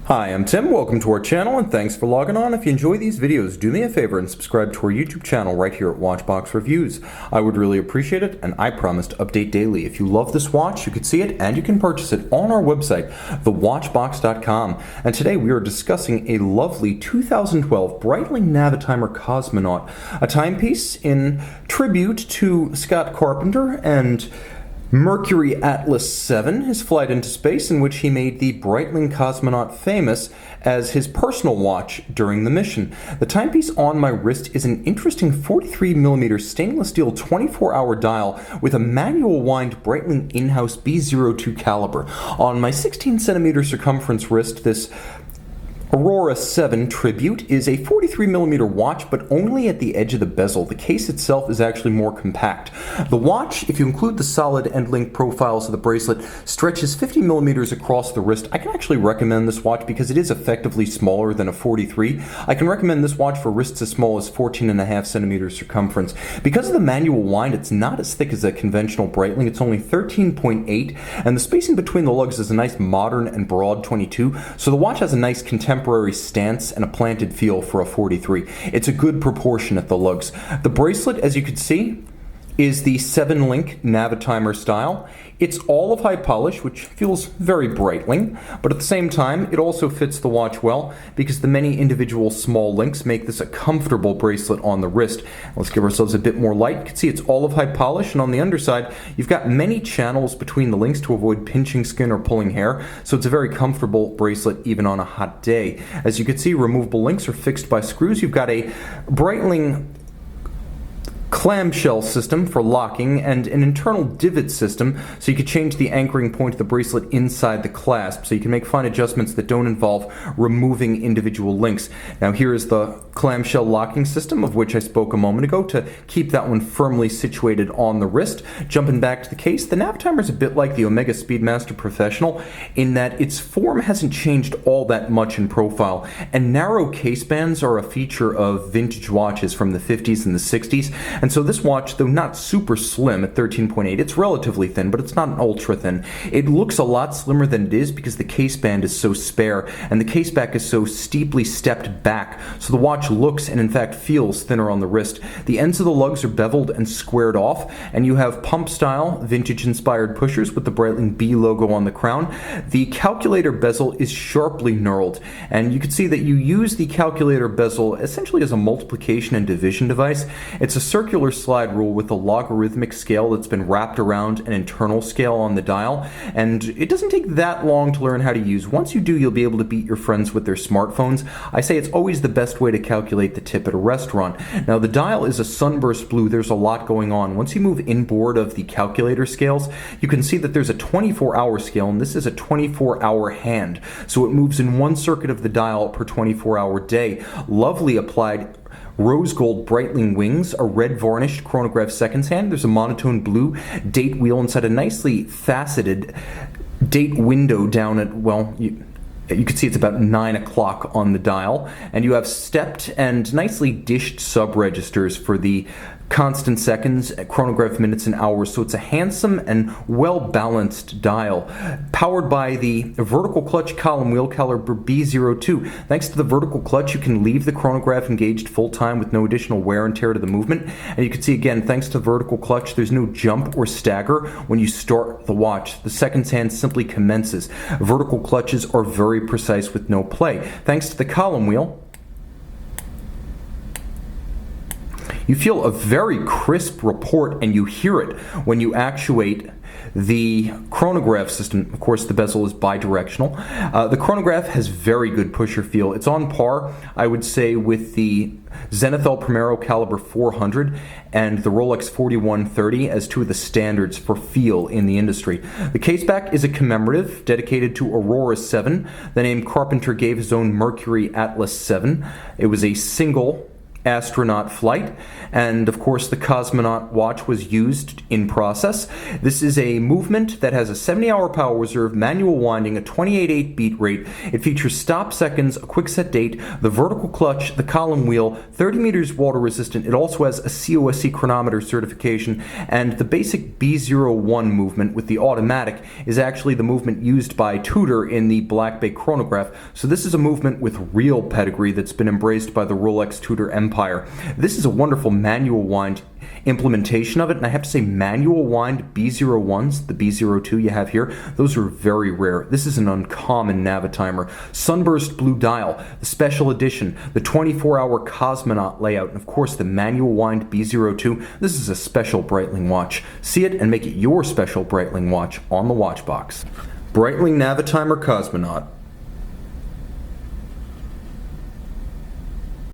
Hi, I'm Tim. Welcome to our channel and thanks for logging on. If you enjoy these videos, do me a favor and subscribe to our YouTube channel right here at Watchbox Reviews. I would really appreciate it, and I promise to update daily. If you love this watch, you can see it and you can purchase it on our website, thewatchbox.com. And today we are discussing a lovely 2012 Breitling Navitimer Cosmonaute, a timepiece in tribute to Scott Carpenter and Mercury Atlas 7, his flight into space, in which he made the Breitling Cosmonaute famous as his personal watch during the mission. The timepiece on my wrist is an interesting 43mm stainless steel 24-hour dial with a manual wind Breitling in-house B02 caliber. On my 16cm circumference wrist, this Aurora 7 Tribute is a 43mm watch, but only at the edge of the bezel. The case itself is actually more compact. The watch, if you include the solid end-link profiles of the bracelet, stretches 50mm across the wrist. I can actually recommend this watch because it is effectively smaller than a 43. I can recommend this watch for wrists as small as 14.5cm circumference. Because of the manual wind, it's not as thick as a conventional Breitling. It's only 13.8, and the spacing between the lugs is a nice modern and broad 22, so the watch has a nice contemporary stance and a planted feel for a 43. It's a good proportion at the lugs. The bracelet, as you can see, is the 7-link Navitimer style. It's all of high polish, which feels very Breitling, but at the same time, it also fits the watch well because the many individual small links make this a comfortable bracelet on the wrist. Let's give ourselves a bit more light. You can see it's all of high polish, and on the underside, you've got many channels between the links to avoid pinching skin or pulling hair, so it's a very comfortable bracelet even on a hot day. As you can see, removable links are fixed by screws. You've got a Breitling clamshell system for locking and an internal divot system so you can change the anchoring point of the bracelet inside the clasp, so you can make fine adjustments that don't involve removing individual links. Now here is the clamshell locking system of which I spoke a moment ago to keep that one firmly situated on the wrist. Jumping back to the case, the Navitimer is a bit like the Omega Speedmaster Professional in that its form hasn't changed all that much in profile, and narrow case bands are a feature of vintage watches from the 50s and the 60s. And so this watch, though not super slim at 13.8, it's relatively thin, but it's not an ultra thin. It looks a lot slimmer than it is because the case band is so spare and the case back is so steeply stepped back, so the watch looks and in fact feels thinner on the wrist. The ends of the lugs are beveled and squared off, and you have pump style vintage inspired pushers with the Breitling B logo on the crown. The calculator bezel is sharply knurled, and you can see that you use the calculator bezel essentially as a multiplication and division device. It's a circular slide rule with a logarithmic scale that's been wrapped around an internal scale on the dial, and it doesn't take that long to learn how to use. Once you do, you'll be able to beat your friends with their smartphones. I say it's always the best way to calculate the tip at a restaurant. Now the dial is a sunburst blue. There's a lot going on. Once you move inboard of the calculator scales, you can see that there's a 24-hour scale, and this is a 24-hour hand, so it moves in one circuit of the dial per 24-hour day. Lovely applied rose gold Breitling wings, a red varnished chronograph seconds hand. There's a monotone blue date wheel inside a nicely faceted date window down at, well, you can see it's about 9 o'clock on the dial, and you have stepped and nicely dished sub-registers for the constant seconds, chronograph minutes, and hours, so it's a handsome and well-balanced dial. Powered by the vertical clutch column wheel caliber B02. Thanks to the vertical clutch, you can leave the chronograph engaged full-time with no additional wear and tear to the movement. And you can see again, thanks to the vertical clutch, there's no jump or stagger when you start the watch. The seconds hand simply commences. Vertical clutches are very precise with no play. Thanks to the column wheel, you feel a very crisp report, and you hear it when you actuate the chronograph system. Of course, the bezel is bidirectional. The chronograph has very good pusher feel. It's on par, I would say, with the Zenithal Primero caliber 400 and the Rolex 4130 as two of the standards for feel in the industry. The caseback is a commemorative dedicated to Aurora 7, the name Carpenter gave his own Mercury Atlas 7. It was a single astronaut flight, and of course the cosmonaut watch was used in process. This is a movement that has a 70-hour power reserve, manual winding, a 28/8 beat rate. It features stop seconds, a quick-set date, the vertical clutch, the column wheel, 30 meters water resistant. It also has a COSC chronometer certification, and the basic B01 movement with the automatic is actually the movement used by Tudor in the Black Bay chronograph. So this is a movement with real pedigree that's been embraced by the Rolex Tudor empire. This is a wonderful manual wind implementation of it, and I have to say manual wind B01s, the B02 you have here, those are very rare. This is an uncommon Navitimer. Sunburst blue dial, the special edition, the 24-hour cosmonaut layout, and of course the manual wind B02. This is a special Breitling watch. See it and make it your special Breitling watch on the watch box. Breitling Navitimer Cosmonaute.